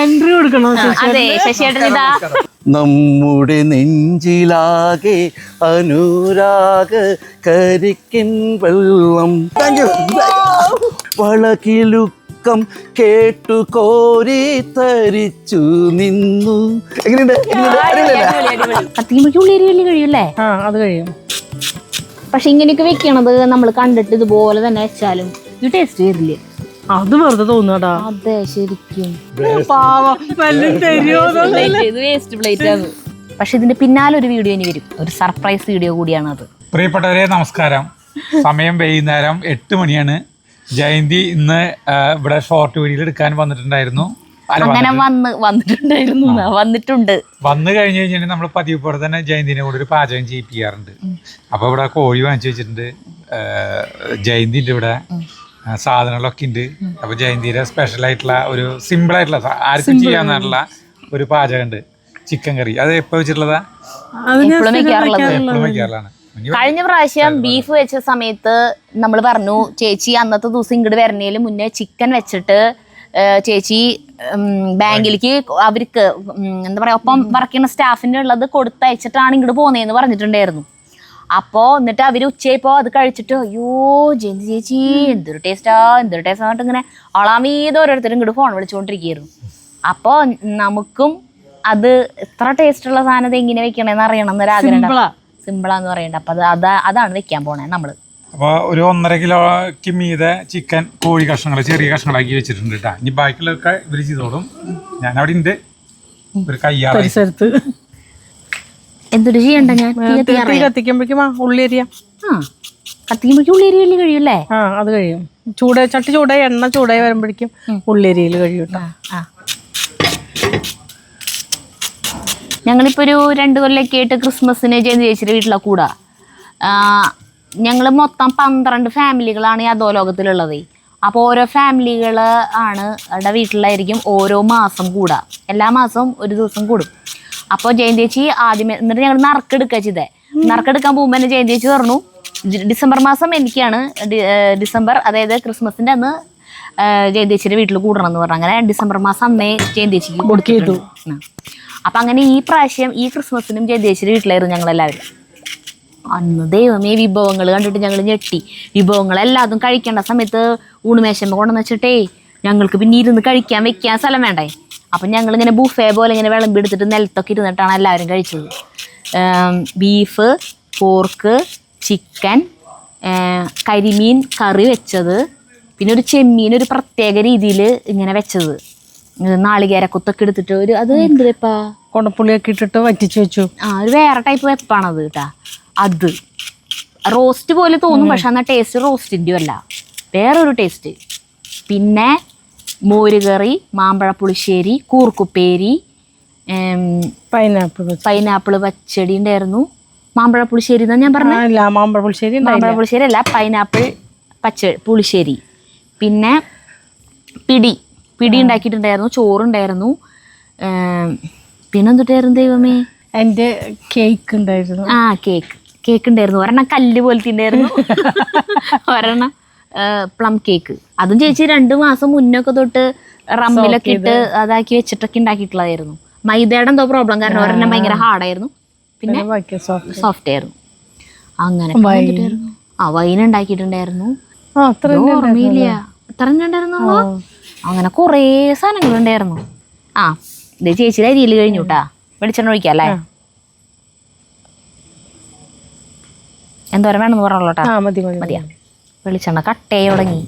Entry കൊടുക്കണോ? അതെ, ശശിയേട്ടൻ ഇതാ. നമ്മുടെ നെഞ്ചിലാകെ അനുരാഗ കരിക്കിൻ വെള്ളം. വളകിലുക്കം കേട്ടു കോരി തരിച്ചു നിന്നു. കത്തിക്കുമ്പോഴേക്കും ഉള്ളി കഴിയൂല്ലേ? അത് കഴിയും. പക്ഷെ ഇങ്ങനെയൊക്കെ വെക്കണത് നമ്മൾ കണ്ടിട്ട് ഇതുപോലെ തന്നെ വെച്ചാലും ഇത് ടേസ്റ്റ് വരില്ലേ? അത് വെറുതെ തോന്നുടാ. അതെ, ശരിക്കും ഇത് വേസ്റ്റ് പ്ലേറ്റ് ആണ്. പക്ഷെ ഇതിന്റെ പിന്നാലെ ഒരു വീഡിയോ ഇനി വരും, ഒരു സർപ്രൈസ് വീഡിയോ കൂടിയാണ് അത്. പ്രിയപ്പെട്ടവരെ നമസ്കാരം. സമയം വൈകുന്നേരം 8 മണിയാണ്. ജയന്തി ഇന്ന് ഇവിടെ ഷോർട്ട് വീഡിയോ എടുക്കാൻ വന്നിട്ടുണ്ടായിരുന്നു. അങ്ങനെ വന്നിട്ടുണ്ട്. വന്നു കഴിഞ്ഞ് കഴിഞ്ഞാൽ നമ്മൾ പതിവ് പോലെ തന്നെ ജയന്തിനെ കൂടെ ഒരു പാചകം ചെയ്യിപ്പിക്കാറുണ്ട്. അപ്പൊ ഇവിടെ കോഴി വാങ്ങിച്ചു വെച്ചിട്ടുണ്ട്. ജയന്തിന്റെ ഇവിടെ സാധനങ്ങളൊക്കെ ഉണ്ട്. അപ്പൊ ജയന്തിയുടെ സ്പെഷ്യൽ ആയിട്ടുള്ള ഒരു സിമ്പിൾ ആയിട്ടുള്ള ആർക്കും ചെയ്യാന്നുള്ള ഒരു പാചകം ഉണ്ട്, ചിക്കൻ കറി. അത് എപ്പോ വെച്ചിട്ടുള്ളതാ? എപ്പോഴും വെക്കാറുള്ളതാണ്. കഴിഞ്ഞ പ്രാവശ്യം ബീഫ് വെച്ച സമയത്ത് നമ്മൾ പറഞ്ഞു ചേച്ചി അന്നത്തെ ദിവസം ഇങ്ങോട്ട് വരണേലും മുന്നേ ചിക്കൻ വെച്ചിട്ട് ചേച്ചി ബാങ്കിലേക്ക് അവർക്ക് എന്താ പറയാ ഒപ്പം വർക്ക് ചെയ്യുന്ന സ്റ്റാഫിൻ്റെ ഉള്ളത് കൊടുത്തയച്ചിട്ടാണ് ഇങ്ങോട്ട് പോകുന്നതെന്ന് പറഞ്ഞിട്ടുണ്ടായിരുന്നു. അപ്പോൾ എന്നിട്ട് അവർ ഉച്ചയപ്പോൾ അത് കഴിച്ചിട്ട് അയ്യോ ജയന്തി ചേച്ചി എന്തൊരു ടേസ്റ്റാ എന്നിട്ട് ഇങ്ങനെ അളാമീത് ഓരോരുത്തരും ഇങ്ങോട്ട് ഫോൺ വിളിച്ചുകൊണ്ടിരിക്കുകയായിരുന്നു. അപ്പോൾ നമുക്കും അത് എത്ര ടേസ്റ്റുള്ള സാധനം എങ്ങനെ വെക്കണേന്ന് അറിയണം എന്നൊരു ആഗ്രഹം. സിമ്പിളാന്ന് പറയണ്ട. അപ്പൊ അതാണ് വെക്കാൻ പോണേ നമ്മള്. അപ്പൊ ഒരു 1.5 കിലോക്ക് മീതെ ചിക്കൻ കോഴി കഷ്ണങ്ങൾ ചെറിയ കഷ്ണങ്ങളാക്കി വെച്ചിട്ടുണ്ട് കേട്ടാ. ഇനി ബാക്കിയുള്ളതൊക്കെ ഇവര് ചെയ്തോളും. ഞാൻ അവിടെ ഉണ്ട് ഒരു കയ്യാറ്. എന്തൊരു ചെയ്യണ്ട ഞാൻ കത്തിക്കുമ്പോഴേക്കും ഉള്ളി അരിയാം. കത്തിക്കുമ്പോഴേക്കും ഉള്ളി അരി വലിയ കഴിയൂല്ലേ? അത് കഴിയും. ചട്ടി ചൂടായി എണ്ണ ചൂടായി വരുമ്പോഴേക്കും ഉള്ളി അരിയിൽ കഴിയും. ഞങ്ങളിപ്പോൾ ഒരു 2 കൊല്ലമൊക്കെ ആയിട്ട് ക്രിസ്മസിന് ജയന്തി ചേച്ചിയുടെ വീട്ടിലാണ് കൂടാ. ഞങ്ങൾ മൊത്തം 12 ഫാമിലികളാണ് ഈ അധോലോകത്തിലുള്ളത്. അപ്പോൾ ഓരോ ഫാമിലികൾ ആണ് വീട്ടിലായിരിക്കും ഓരോ മാസം കൂടാ. എല്ലാ മാസവും ഒരു ദിവസം കൂടും. അപ്പോൾ ജയന്തി ചേച്ചി ആദ്യമേ എന്നിട്ട് ഞങ്ങൾ നറുക്കെടുക്കുക ചെയ്തേ. നറുക്കെടുക്കാൻ പോകുമ്പോൾ തന്നെ ജയന്തി ചേച്ചി പറഞ്ഞു ഡിസംബർ മാസം എനിക്കാണ് ഡിസംബർ, അതായത് ക്രിസ്മസിൻ്റെ അന്ന് ജയന്തി ചേച്ചിയുടെ വീട്ടിൽ കൂടണം എന്ന് പറഞ്ഞു. അങ്ങനെ ഡിസംബർ മാസം അന്നേ ജയന്തി ചേച്ചിക്ക് കൊടുത്തു. അപ്പം അങ്ങനെ ഈ പ്രാവശ്യം ഈ ക്രിസ്മസിനും ജയന്തി ചേച്ചിയുടെ വീട്ടിലായിരുന്നു ഞങ്ങളെല്ലാവരും. അന്ന് ദൈവമേ വിഭവങ്ങൾ കണ്ടിട്ട് ഞങ്ങൾ ഞെട്ടി. വിഭവങ്ങളെല്ലാതും കഴിക്കേണ്ട സമയത്ത് ഊണുമേശമ്മ കൊണ്ടുവന്ന് വെച്ചിട്ടേ ഞങ്ങൾക്ക് പിന്നെ ഇരുന്ന് വെക്കാൻ സ്ഥലം വേണ്ടേ. അപ്പം ഞങ്ങളിങ്ങനെ ബുഫേ പോലെ ഇങ്ങനെ വിളമ്പെടുത്തിട്ട് നിലത്തൊക്കെ ഇരുന്നിട്ടാണ് എല്ലാവരും കഴിച്ചത്. ബീഫ്, പോർക്ക്, ചിക്കൻ, കരിമീൻ കറി വെച്ചത്, പിന്നെ ഒരു ചെമ്മീൻ ഒരു പ്രത്യേക രീതിയിൽ ഇങ്ങനെ വെച്ചത്, നാളികേരക്കൊത്തൊക്കെ എടുത്തിട്ട് ഒരു അത് എന്ത് വെപ്പാ കൊടപ്പുളിയൊക്കെ ഇട്ടിട്ട് വറ്റിച്ച് വെച്ചു. ഒരു വേറെ ടൈപ്പ് വെപ്പാണത് കേട്ടാ. അത് റോസ്റ്റ് പോലെ തോന്നും, പക്ഷെ എന്നാൽ ടേസ്റ്റ് റോസ്റ്റിൻ്റെ അല്ല, വേറൊരു ടേസ്റ്റ്. പിന്നെ മോരുകറി, മാമ്പഴ പുളിശ്ശേരി, കൂർക്കുപ്പേരി, പൈനാപ്പിൾ പച്ചടി ഉണ്ടായിരുന്നു. മാമ്പഴ പുളിശ്ശേരി എന്നാ ഞാൻ പറഞ്ഞ മാമ്പഴ പുളിശ്ശേരി അല്ല, പൈനാപ്പിൾ പുളിശ്ശേരി. പിന്നെ പിടി ഉണ്ടാക്കിയിട്ടുണ്ടായിരുന്നു, ചോറുണ്ടായിരുന്നു. പിന്നെന്തിട്ടായിരുന്നു ദൈവമേ, എൻ്റെ കേക്ക് ഉണ്ടായിരുന്നു. കേക്ക് ഉണ്ടായിരുന്നു. ഒരെണ്ണം കല്ല് പോലത്തെ ഉണ്ടായിരുന്നു, ഒരെണ്ണം പ്ലം കേക്ക്. അതും ചേച്ചി 2 മാസം മുന്നൊക്കെ തൊട്ട് റമ്മിലൊക്കെ ഇട്ട് അതാക്കി വെച്ചിട്ടൊക്കെ ഉണ്ടാക്കിയിട്ടുള്ളതായിരുന്നു. മൈദയുടെ എന്തോ പ്രോബ്ലം കാരണം ഒരെണ്ണം ഭയങ്കര ഹാർഡായിരുന്നു, പിന്നെ സോഫ്റ്റ് ആയിരുന്നു. അങ്ങനെ വൈൻ ഉണ്ടാക്കിയിട്ടുണ്ടായിരുന്നു. ഓർമ്മയില്ല എത്ര ഉണ്ടായിരുന്നു. അങ്ങനെ കുറേ സാധനങ്ങളുണ്ടായിരുന്നു. ഇത് ചേച്ചിയുടെ അരിയിൽ കഴിഞ്ഞു കേട്ടാ. വെളിച്ചെണ്ണ ഒഴിക്കല്ലേ? എന്തോരം വേണമെന്ന് പറഞ്ഞോട്ടാ. മതിയാ. വെളിച്ചെണ്ണ കട്ടയെ തുടങ്ങി,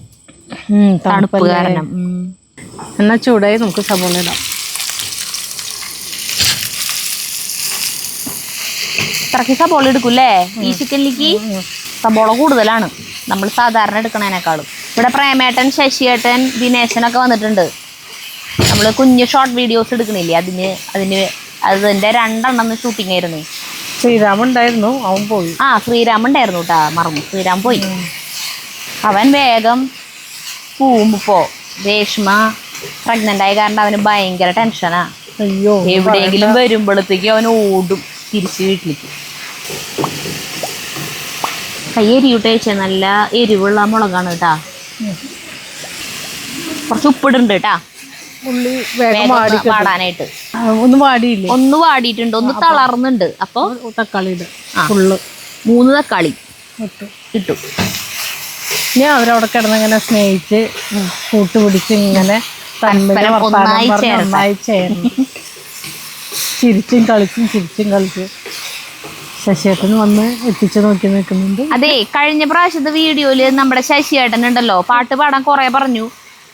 തണുപ്പ് കാരണം. എന്നാ ചൂടായി നമുക്ക് സബോള ഇടാം. ഇത്രയ്ക്ക് സബോള എടുക്കൂല്ലേ ഈ ചിക്കനിലേക്ക്? സബോള കൂടുതലാണ് നമ്മൾ സാധാരണ എടുക്കണേനേക്കാളും. ഇവിടെ പ്രേമേട്ടൻ, ശശിയേട്ടൻ, ദിനേശനൊക്കെ വന്നിട്ടുണ്ട്. നമ്മൾ കുഞ്ഞ് ഷോർട്ട് വീഡിയോസ് എടുക്കണില്ലേ, അതിൻ്റെ 2 ഷൂട്ടിംഗ് ആയിരുന്നു. ശ്രീരാമൻ ഉണ്ടായിരുന്നു, അവൻ പോയി. ശ്രീരാമൻ ഉണ്ടായിരുന്നു കേട്ടാ, മറന്നു. ശ്രീരാമൻ പോയി. അവൻ വേഗം പോകുമ്പോ രേഷ്മ പ്രഗ്നന്റ് ആയ കാരണം അവന് ഭയങ്കര ടെൻഷനാ. അയ്യോ, എവിടെയെങ്കിലും വരുമ്പോഴത്തേക്കും അവൻ ഓടും തിരിച്ച് വീട്ടിലേക്ക്. കൈ എരിയൂട്ട് കഴിച്ചാൽ നല്ല എരിവുള്ള മുളകാണ് കേട്ടാ. കുറച്ച് ഉപ്പിടുണ്ട് കേട്ടാ. ഉള്ളി വേഗം വാടി പാടാനായിട്ട്. ഒന്ന് വാടിയില്ലേ? ഒന്ന് വാടിയിട്ടുണ്ട്, ഒന്ന് തളർന്നുണ്ട്. അപ്പൊ തക്കാളി ഇടും ഫുള്ള്. 3 തക്കാളി ഇട്ടു. ഇനി അവരവിടെ കിടന്നിങ്ങനെ സ്നേഹിച്ച് കൂട്ടുപിടിച്ച് ഇങ്ങനെ ഒന്നായി ചേർന്ന് ചിരിച്ചും കളിച്ചും ശശിയേട്ടന് വന്ന് എത്തിച്ചു നോക്കി നിൽക്കുന്നുണ്ട്. അതെ, കഴിഞ്ഞ പ്രാവശ്യത്തെ വീഡിയോയില് നമ്മുടെ ശശിയേട്ടൻ ഉണ്ടല്ലോ, പാട്ട് പാടാൻ കുറെ പറഞ്ഞു.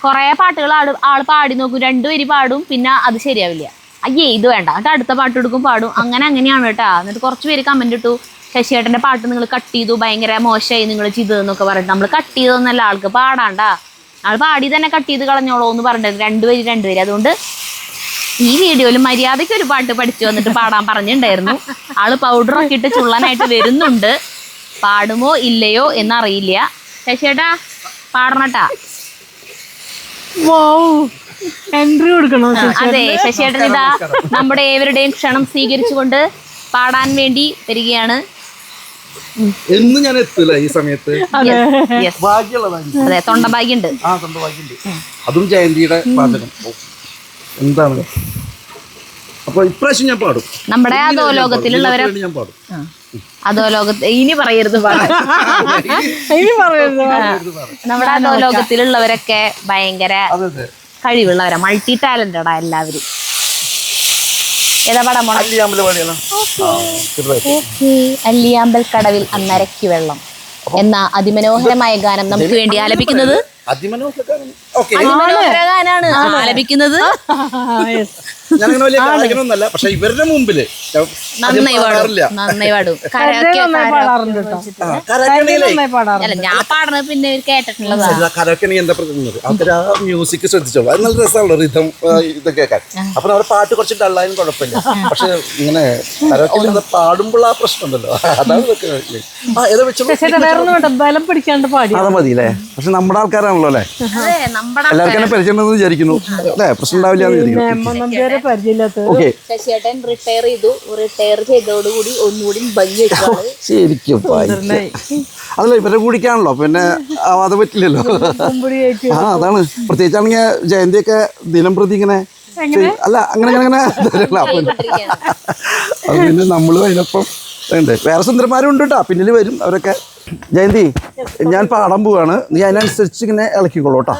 കുറെ പാട്ടുകൾ ആള് പാടി നോക്കും, 2 വരി പാടും, പിന്നെ അത് ശരിയാവില്ല. അയ്യേ ഇത് വേണ്ട, എന്നിട്ട് അടുത്ത പാട്ട് എടുക്കും പാടും. അങ്ങനെയാണ് കേട്ടാ. എന്നിട്ട് കുറച്ച് പേര് കമന്റ് ഇട്ടു, ശശിയേട്ടന്റെ പാട്ട് നിങ്ങൾ കട്ട് ചെയ്തു, ഭയങ്കര മോശമായി നിങ്ങൾ ചെയ്തതെന്നൊക്കെ പറഞ്ഞിട്ട്. നമ്മൾ കട്ട് ചെയ്തതൊന്നല്ല, ആൾക്ക് പാടാണ്ടാ, ആൾ പാടി തന്നെ കട്ട് ചെയ്ത് കളഞ്ഞോളൂ എന്ന് പറഞ്ഞിട്ട് 2 വരി. അതുകൊണ്ട് ഈ വീഡിയോയിൽ മര്യാദയ്ക്ക് ഒരു പാട്ട് പഠിച്ചു വന്നിട്ട് പാടാൻ പറഞ്ഞിട്ടുണ്ടായിരുന്നു. ആള് പൗഡറൊക്കെ ഇട്ട് ചുള്ളനായിട്ട് വരുന്നുണ്ട്. പാടുമോ ഇല്ലയോ എന്നറിയില്ല. ശശിയേട്ടാ പാടണട്ടാ. എൻട്രി കൊടുക്കണോ? അതെ, ശശിയേട്ടൻ ഇതാ നമ്മുടെ ഏവരുടെയും ക്ഷണം സ്വീകരിച്ചുകൊണ്ട് പാടാൻ വേണ്ടി വരികയാണ്. എന്ന് ഞാൻ എത്തില്ല ഈ സമയത്ത്. അതെ, തൊണ്ടഭാഗ്യുണ്ട്. അതും ജയന്തിയുടെ പാചകം എന്താണ്. അപ്പൊ ഇപ്രാവശ്യം ഞാൻ പാടും. നമ്മുടെ അധോലോകത്തിലുള്ളവരെ ഞാൻ പാടും. അധോലോകത്ത് ഇനി പറയരുത് നമ്മുടെ അധോലോകത്തിലുള്ളവരൊക്കെ ഭയങ്കര കഴിവുള്ളവരാ, മൾട്ടി ടാലന്റഡാ എല്ലാവരും. ഏതാ പടം പോണ? അല്ലിയാമ്പൽ കടവിൽ അന്നരയ്ക്ക് വെള്ളം എന്ന അതിമനോഹരമായ ഗാനം നമുക്ക് വേണ്ടി ആലപിക്കുന്നത് അതിമനോഹര ഗാനാണ് ആലപിക്കുന്നത്. ഞാനങ്ങനെ വലിയ ഗായകനൊന്നല്ല, പക്ഷെ ഇവരുടെ മുമ്പില് നന്നായി പാടും. അല്ല, ഞാൻ പാടുന്നത് പിന്നെ കേട്ടിട്ടുള്ളതാണ്. കരോക്കെയാണെങ്കിൽ എന്താ പറയുന്നത്, അവർ ആ മ്യൂസിക് ശ്രദ്ധിച്ചോളൂ, അത് നല്ല രസമാണല്ലോ റിതം ഇതൊക്കെ കേൾക്കാൻ. അപ്പൊ അവരുടെ പാട്ട് കുറച്ച് ഡള്ളായാലും കുഴപ്പമില്ല, പക്ഷെ ഇങ്ങനെ കരോക്കെ പാടുമ്പോൾ ആ പ്രശ്നം ഉണ്ടല്ലോ, അതാണ് ഇതൊക്കെ. ബലം പിടിക്കാണ്ട് പാടി അത് മതി അല്ലേ. പക്ഷെ നമ്മുടെ ആൾക്കാരാണല്ലോ അല്ലേ, എല്ലാവർക്കും പരിചയം വിചാരിക്കുന്നു അല്ലേ, പ്രശ്നം ഉണ്ടാവില്ല എന്ന് വിചാരിക്കുന്നു. ശശിയേട്ടൻ റിട്ടയർ ചെയ്തോടുകൂടി ഒന്നുകൂടി ശരിക്കും അതല്ല, ഇവരെ കൂടിക്കാണല്ലോ, പിന്നെ അത് പറ്റില്ലല്ലോ. ആ അതാണ്. പ്രത്യേകിച്ചാണെങ്കിൽ ജയന്തിയൊക്കെ ദിനം പ്രതി ഇങ്ങനെ അല്ല അങ്ങനെ അത് പിന്നെ നമ്മളും അതിനൊപ്പം ഉണ്ട്. വേറെ സുന്ദരന്മാരും ഉണ്ട് കേട്ടോ, പിന്നിൽ വരും അവരൊക്കെ. ജയന്തി, ഞാൻ പാടാൻ പോവാണ്, നീ അതിനനുസരിച്ച് ഇങ്ങനെ ഇളക്കിക്കോളൂ കേട്ടോ.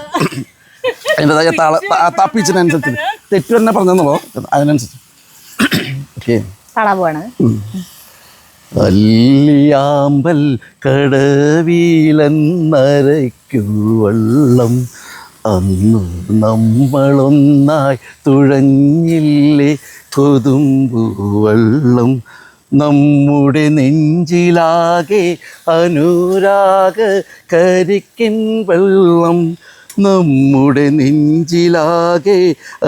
അതിൻ്റെതായ താപ്പിച്ചിനനുസരിച്ച് തെറ്റു തന്നെ പറഞ്ഞെന്നുള്ളൂ, അതിനനുസരിച്ച്. ഓക്കെ, അല്ലിയാമ്പൽ കടവിലെന്നരയ്ക്കു വെള്ളം അന്നു നമ്മളൊന്നായി തുഴഞ്ഞില്ലേ കൊതുമ്പു വെള്ളം നമ്മുടെ നെഞ്ചിലാകെ അനുരാഗ കരിക്കിൻ വെള്ളം നമ്മുടെ നെഞ്ചിലാകെ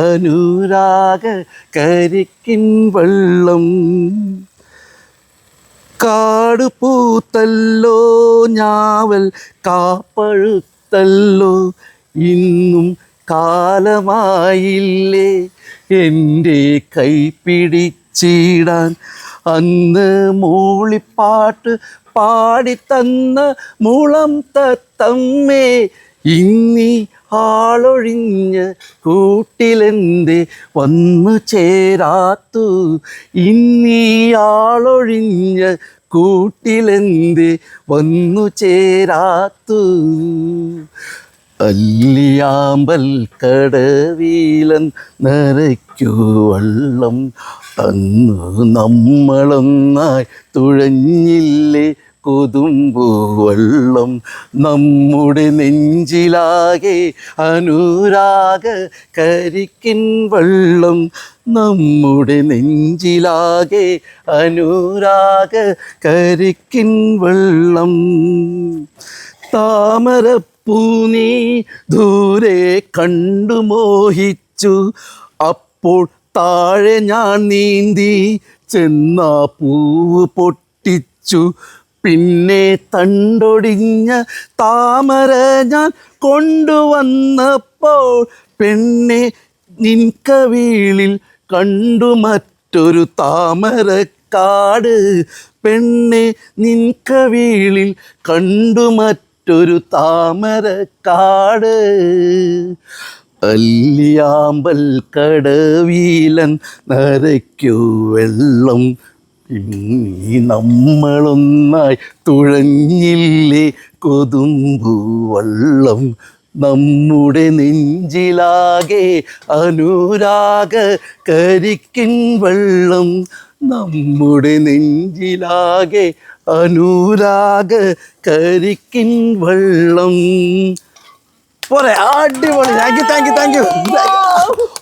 അനുരാഗ കരിക്കിൻ വെള്ളം കാട് പൂത്തല്ലോ ഞാവൽ കാപ്പഴുത്തല്ലോ ഇന്നും കാലമായില്ലേ എൻ്റെ കൈ പിടിച്ചിടാൻ അന്ന് മൂളിപ്പാട്ട് പാടിത്തന്ന മുളം തത്തമ്മേ ഇന്നീ ആളൊഴിഞ്ഞ് കൂട്ടിലെന്തേ വന്നു ചേരാത്തു ഇന്നീ ആളൊഴിഞ്ഞ് കൂട്ടിലെന്തേ വന്നു ചേരാത്തു അല്ലിയാമ്പൽ കടവിലൻ നരയ്ക്കു വള്ളം അന്നു നമ്മളൊന്നായി തുഴഞ്ഞില്ലേ കൊതുമ്പു വെള്ളം നമ്മുടെ നെഞ്ചിലാകെ അനുരാഗ കരിക്കിൻ വെള്ളം നമ്മുടെ നെഞ്ചിലാകെ അനുരാഗ കരിക്കിൻ വെള്ളം താമരപ്പൂനീ ദൂരെ കണ്ടു മോഹിച്ചു അപ്പോൾ താഴെ ഞാൻ നീന്തി ചെന്നാ പൂവ് പൊട്ടിച്ചു പിന്നെ തണ്ടൊടിഞ്ഞ താമര ഞാൻ കൊണ്ടുവന്നപ്പോൾ പെണ്ണെ നിൻ കവിളിൽ കണ്ടു മറ്റൊരു താമരക്കാട് പെണ്ണെ നിൻ കവിളിൽ കണ്ടു മറ്റൊരു താമരക്കാട് അല്ലിയാമ്പൽ കടവീലൻ നരയ്ക്കു വെള്ളം ഇനി നമ്മളൊന്നായി തുഴഞ്ഞില്ലേ കൊതുമ്പു വള്ളം നമ്മുടെ നെഞ്ചിലാകെ അനുരാഗ കരിക്കിൻ വെള്ളം നമ്മുടെ നെഞ്ചിലാകെ അനുരാഗ കരിക്കിൻ വെള്ളം പോരെ അടിപൊളി താങ്ക് യു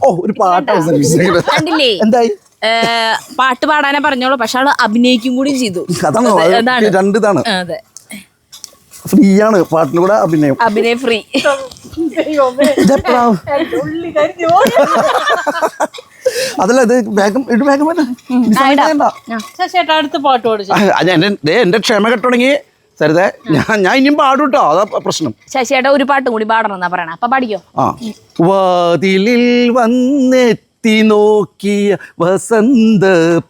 ഓ ഒരു പാട്ട് കണ്ടില്ലേ എന്തായി പാട്ട് പാടാനേ പറഞ്ഞോളൂ പക്ഷെ ആള് അഭിനയിക്കും കൂടി ചെയ്തു അതാണ് രണ്ടിതാണ് അതെ ഫ്രീ ആണ് പാട്ടിന് കൂടെ അഭിനയം ഫ്രീ അതല്ല ഇത് വേഗം ചേട്ടാ അടുത്ത പാട്ട് പാടിച്ചു. എന്റെ ക്ഷമ കെട്ടുടങ്ങി സരിത ഞാൻ ഇനിയും പാടും കേട്ടോ അതാ പ്രശ്നം. ശശിയേട്ടാ ഒരു പാട്ടും കൂടി പാടണം എന്നാ പറയണ അപ്പൊ പാടിക്കോ. വാതിലിൽ വന്നെത്തി നോക്കിയ വസന്ത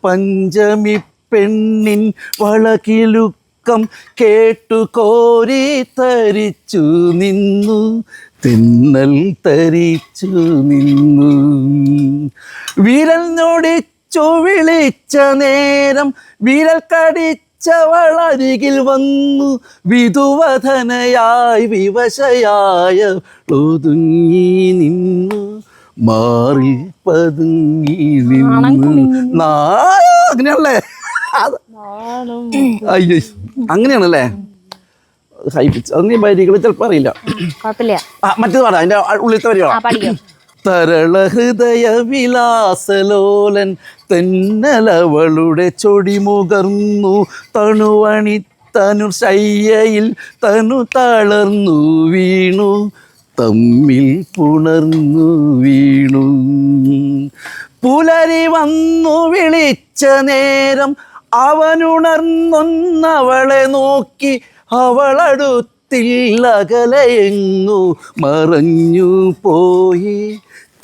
പഞ്ചമി പെണ്ണിൻ വളകിലുക്കം കേട്ടു കോരി തരിച്ചു നിന്നു തെന്നൽ തരിച്ചു നിന്നു വിരൽ ഞൊടിച്ചു വിളിച്ച നേരം വിരൽ കടിച്ചവളരികിൽ വന്നു വിധുവധനയായി വിവശയായ ഒതുങ്ങി നിന്നു മാറി പതുങ്ങി നിന്നു അങ്ങനെയാണല്ലേ അയ്യോ അങ്ങനെയാണല്ലേ ഹൈ പിച്ച് അത് നീ വരികൾ ചിലപ്പോ അറിയില്ല മറ്റേത് പാടാ അതിന്റെ ഉള്ളിലത്തെ വരികളാ. തരള ഹൃദയ വിലാസലോലൻ തെന്നലവളുടെ ചൊടിമുകർന്നു തണുവണി തനു ശയ്യയിൽ തനു തളർന്നു വീണു തമ്മിൽ പുണർന്നു വീണു പുലരി വന്നു വിളിച്ച നേരം അവനുണർന്നൊന്നവളെ നോക്കി അവളടുത്തിൽ അകലെയെങ്ങു മറഞ്ഞു പോയി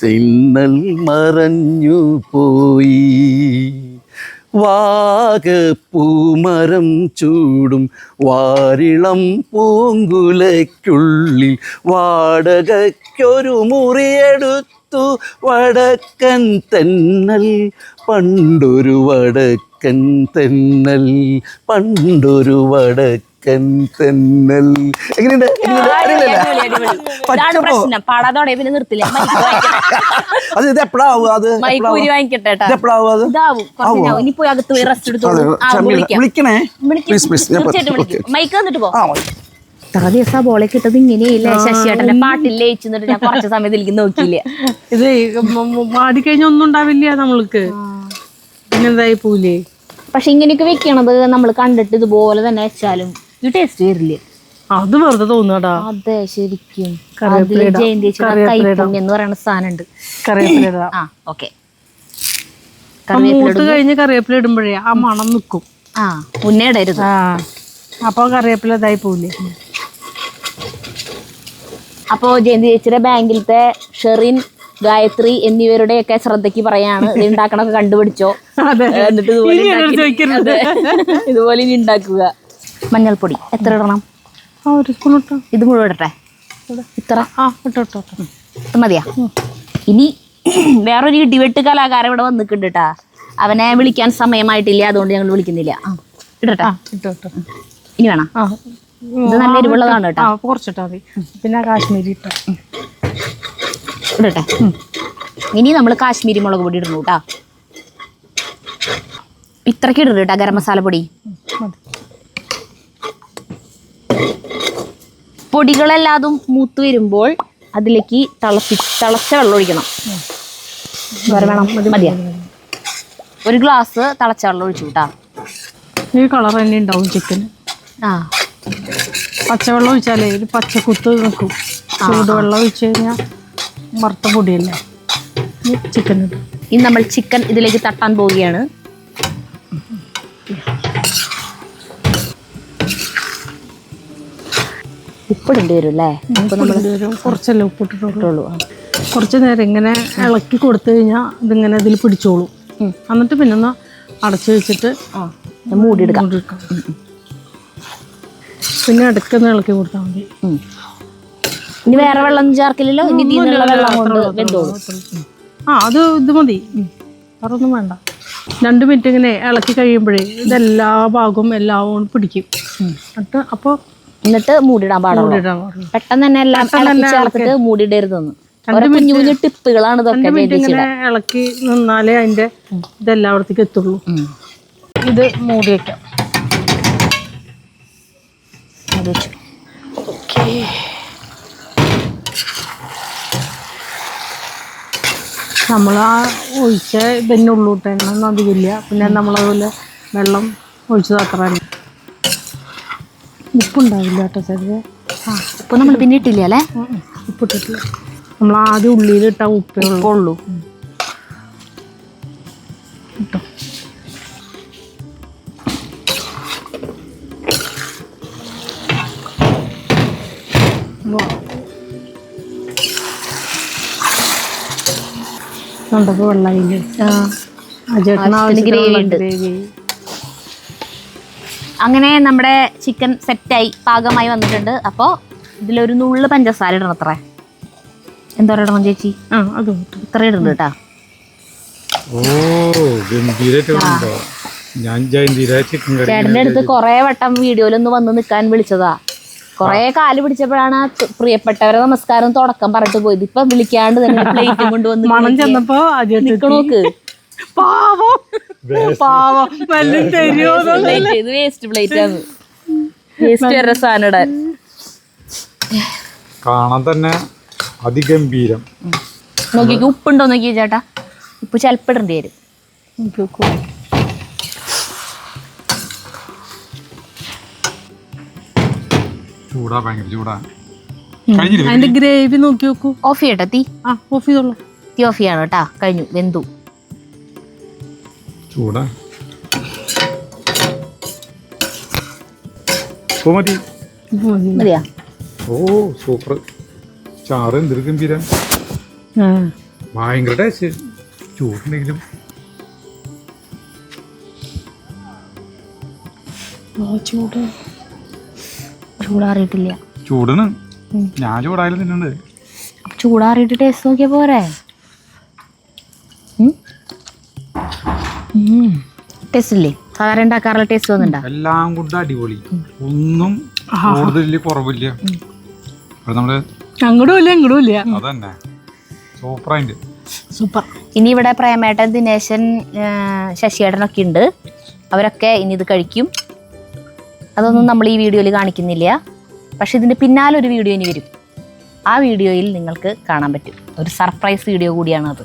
തെന്നൽ മറഞ്ഞു പോയി വാഗപ്പൂമരം ചൂടും വാരിളം പൂങ്കുലയ്ക്കുള്ളിൽ വാടകയ്ക്കൊരു മുറിയെടുത്തു വടക്കൻ തെന്നൽ പണ്ടൊരു വടക്കൻ തെന്നൽ പണ്ടൊരു വടക്കൻ തെന്നൽ. എങ്ങനെയുണ്ട്? പാടാതോടെ പിന്നെ നിർത്തില്ല. അത് ഇത് എപ്പോഴാവും? അത് ഇനി പോയി അകത്ത് പോയി റെസ്റ്റ് എടുത്തു. വിളിക്കണേ മൈക്ക് വന്നിട്ട് പോ. ഇത്ര ദിവസം ബോളെ കിട്ടത് ഇങ്ങനെയില്ല. ശശിയേട്ടന്റെ പാട്ടിൽ ലയിച്ചിട്ട് ഞാൻ കുറച്ച് സമയത്തിലേക്ക് നോക്കിയില്ല. ഇത് മാടിക്കഴിഞ്ഞ ഒന്നും ഉണ്ടാവില്ല നമ്മൾക്ക്, പിന്നെന്തായി പൂലേ. പക്ഷെ ഇങ്ങനെയൊക്കെ വെക്കണത് നമ്മൾ കണ്ടിട്ട് ഇതുപോലെ തന്നെ വെച്ചാലും ഇത് ടേസ്റ്റ് വരില്ലേ? അത് വെറുതെ തോന്നുകടാ. അതെ ശരിക്കും ജയന്തി കൈപ്പുണ്യം എന്ന് പറയുന്ന സാധനമുണ്ട്. കറിവേപ്പില മൂത്ത് കഴിഞ്ഞ് കറിവേപ്പില ഇടുമ്പോഴേ ആ മണം നിൽക്കും. മുന്നേ ഇടരുത്. അപ്പൊ കറിവേപ്പില ഇതായി പോവില്ലേ. അപ്പോ ജയന്തി ചേച്ചിയുടെ ബാങ്കിലത്തെ ഷെറിൻ, ഗായത്രി എന്നിവരുടെയൊക്കെ ശ്രദ്ധയ്ക്ക് പറയാണ് ഇത് ഉണ്ടാക്കണൊക്കെ കണ്ടുപിടിച്ചോ, എന്നിട്ട് ഇതുപോലെ ഇനി ഉണ്ടാക്കുക. മഞ്ഞൾപ്പൊടി എത്ര ഇടണം? ഒരു സ്പൂൺ ഇട്ടോ. ഇത് മുഴുവൻ ഇടട്ടെ? ഇത്ര ഇട്ടോ മതിയാ. ഇനി വേറൊരു ഇടിവെട്ട് കലാകാരൻ ഇവിടെ വന്നിട്ടുണ്ട് കേട്ടാ. അവനെ വിളിക്കാൻ സമയമായിട്ടില്ല, അതുകൊണ്ട് ഞങ്ങൾ വിളിക്കുന്നില്ല. ഇടട്ടെ? ഇനി വേണം. ഇത് നല്ല എരിവുള്ളതാണ് കേട്ടോ. കുറച്ചിട്ടാ മതി. പിന്നെ കാശ്മീരി ഇട്ടോ. ഇടട്ടെ? ഇനി നമ്മൾ കാശ്മീരി മുളക് പൊടി ഇടുന്നു കേട്ടാ. ഇത്രയ്ക്ക് ഇടുന്നു കേട്ടാ ഗരം മസാല പൊടി. പൊടികളെല്ലാതും മൂത്ത് വരുമ്പോൾ അതിലേക്ക് തിളച്ച വെള്ളം ഒഴിക്കണം. വേണം മതിയാ. ഒരു ഗ്ലാസ് തിളച്ച വെള്ളം ഒഴിച്ചു കൂട്ടാ. ഈ കളർ തന്നെ ഉണ്ടാവും ചിക്കന്. പച്ചവെള്ളം ഒഴിച്ചാലേ ഒരു പച്ചക്കുത്ത് നിൽക്കും. ചൂടുവെള്ളം ഒഴിച്ച് കഴിഞ്ഞാൽ വറുത്ത പൊടിയല്ലേ ചിക്കൻ. ഇനി നമ്മൾ ചിക്കൻ ഇതിലേക്ക് തട്ടാൻ പോവുകയാണ്. ഉപ്പിടേണ്ടി വരും അല്ലേ? കുറച്ചല്ലേ ഉപ്പിട്ടിട്ടുള്ളൂ. കുറച്ച് നേരം ഇങ്ങനെ ഇളക്കി കൊടുത്തു കഴിഞ്ഞാൽ ഇതിങ്ങനെ ഇതിൽ പിടിച്ചോളൂ. എന്നിട്ട് പിന്നെ ഒന്ന് അടച്ചു വെച്ചിട്ട് മൂടിയെടുക്കാം. പിന്നെ ഇടയ്ക്കൊന്ന് ഇളക്കി കൊടുത്താൽ മതി. ഇനി വേറെ വെള്ളം ചേർക്കില്ലല്ലോ, ഇനി ഇതിനുള്ള വെള്ളം കൊണ്ട് വെന്തോളും. അത് ഇത് മതി, വേറൊന്നും വേണ്ട. 2 മിനിറ്റ് ഇങ്ങനെ ഇളക്കി കഴിയുമ്പോഴേ ഇതെല്ലാ ഭാഗവും എല്ലാം പിടിക്കും. അപ്പോൾ എന്നിട്ട് മൂടിടാൻ പാടുള്ളൂ. പെട്ടെന്ന് തന്നെ എല്ലാം ഇളക്കി ചേർത്തിട്ട് മൂടിയിടരുതെന്ന്. ഓരോ കുഞ്ഞു കുഞ്ഞു ടിപ്പുകളാണ് ഇതൊക്കെ. 2 മിനിറ്റ് ഇങ്ങനെ ഇളക്കി നിന്നാലേ അതിന്റെ ഇതെല്ലായിടത്തേക്ക് എത്തുള്ളൂ. ഇത് മൂടി വെക്കാം. നമ്മൾ ആ ഒഴിച്ച തന്നെ ഉള്ളൂട്ട് എണ്ണൊന്നും അധികമില്ല. പിന്നെ നമ്മളതുപോലെ വെള്ളം ഒഴിച്ചത് അത്ര തന്നെ. ഉപ്പുണ്ടാവില്ല കേട്ടോ ചെറിയ. ഉപ്പ് നമ്മൾ പിന്നെ ഇട്ടില്ല അല്ലേ? ഉപ്പിട്ടിട്ടില്ല. നമ്മൾ ആദ്യം ഉള്ളിയിലിട്ട ഉപ്പേ ഉള്ളൂ കേട്ടോ. ഉണ്ടപ്പോൾ വെള്ളമില്ല. ഗ്രേവി ഉണ്ട്. അങ്ങനെ നമ്മുടെ ചിക്കൻ സെറ്റായി പാകമായി വന്നിട്ടുണ്ട്. അപ്പോൾ ഇതിലൊരു നുള്ളു പഞ്ചസാര ഇടണം. അത്ര എന്താ ഇടണം ചേച്ചി? ഇത്ര ഇടുന്നുണ്ട് കേട്ടാ. ചേട്ടൻ്റെ അടുത്ത് കൊറേ വട്ടം വീഡിയോയിലൊന്ന് വന്ന് നിൽക്കാൻ വിളിച്ചതാ. കൊറേ കാല് പിടിച്ചപ്പോഴാണ് പ്രിയപ്പെട്ടവരെ നമസ്കാരം തുടക്കം പറഞ്ഞിട്ട് പോയത്. ഇപ്പൊ വിളിക്കാണ്ട് തന്നെ പ്ലേറ്റും കൊണ്ടുവന്ന് മണം ചെന്നപ്പോ നോക്ക്. ഇത് വേസ്റ്റ് പ്ലേറ്റ് ആണ്. വേസ്റ്റ് വരെ സാധനം ഇടാൻ കാണാൻ തന്നെ അതിഗംഭീരം. നോക്കിക്ക് ഉപ്പുണ്ടോ നോക്കി ചേട്ടാ. ഉപ്പ് ചിലപ്പോൾ ഇടേണ്ടി വരും. ചൂടാ, ഭയങ്കര ചൂടാ. അതിന്റെ ഗ്രേവി നോക്കി നോക്കൂ. ഓഫ് ചെയ്യട്ടെ തീ? ഓഫ് ചെയ്തോളൂ. തീ ഓഫ് ചെയ്യണം കേട്ടാ. കഴിഞ്ഞു, വെന്തു. ചൂടാ മതി. മതിയാ? ഓ സൂപ്പർ. ചാറ് എന്തൊരു ഗംഭീരം, ഭയങ്കര ടേസ്റ്റ്. ചൂടുണ്ടെങ്കിലും ചൂടാറിയിട്ടില്ല. ചൂടാണ്. ഞാൻ ചൂടായാലും തിന്നുണ്ട്. ചൂടാറിയിട്ട് ടേസ്റ്റ് നോക്കിയാ പോരെ? ടേസ്റ്റ് ഇല്ലേ? സാധാരണ ഉണ്ടാക്കാറുള്ള ടേസ്റ്റ് തോന്നുന്നുണ്ടോ? എല്ലാം കൊണ്ട് അടിപൊളി, ഒന്നും കൂടുതലില്ല കുറവില്ല. നമ്മള് അങ്ങോട്ടും ഇല്ല ഇങ്ങോട്ടും ഇല്ല. അതന്നെ സൂപ്പറായിട്ട് സൂപ്പർ. ഇനി ഇവിടെ പ്രേമേട്ടൻ, ദിനേശൻ, ശശിയേട്ടനൊക്കെ ഉണ്ട്. അവരൊക്കെ ഇനി ഇത് കഴിക്കും. അതൊന്നും നമ്മൾ ഈ വീഡിയോയിൽ കാണിക്കുന്നില്ല. പക്ഷെ ഇതിൻ്റെ പിന്നാലെ ഒരു വീഡിയോ ഇനി വരും. ആ വീഡിയോയിൽ നിങ്ങൾക്ക് കാണാൻ പറ്റും. ഒരു സർപ്രൈസ് വീഡിയോ കൂടിയാണ് അത്.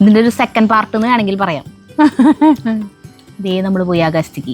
ഇതിൻ്റെ ഒരു സെക്കൻഡ് പാർട്ട് എന്ന് വേണമെങ്കിൽ പറയാം. ഇതേ നമ്മൾ പോയി ആകാശത്തേക്ക്.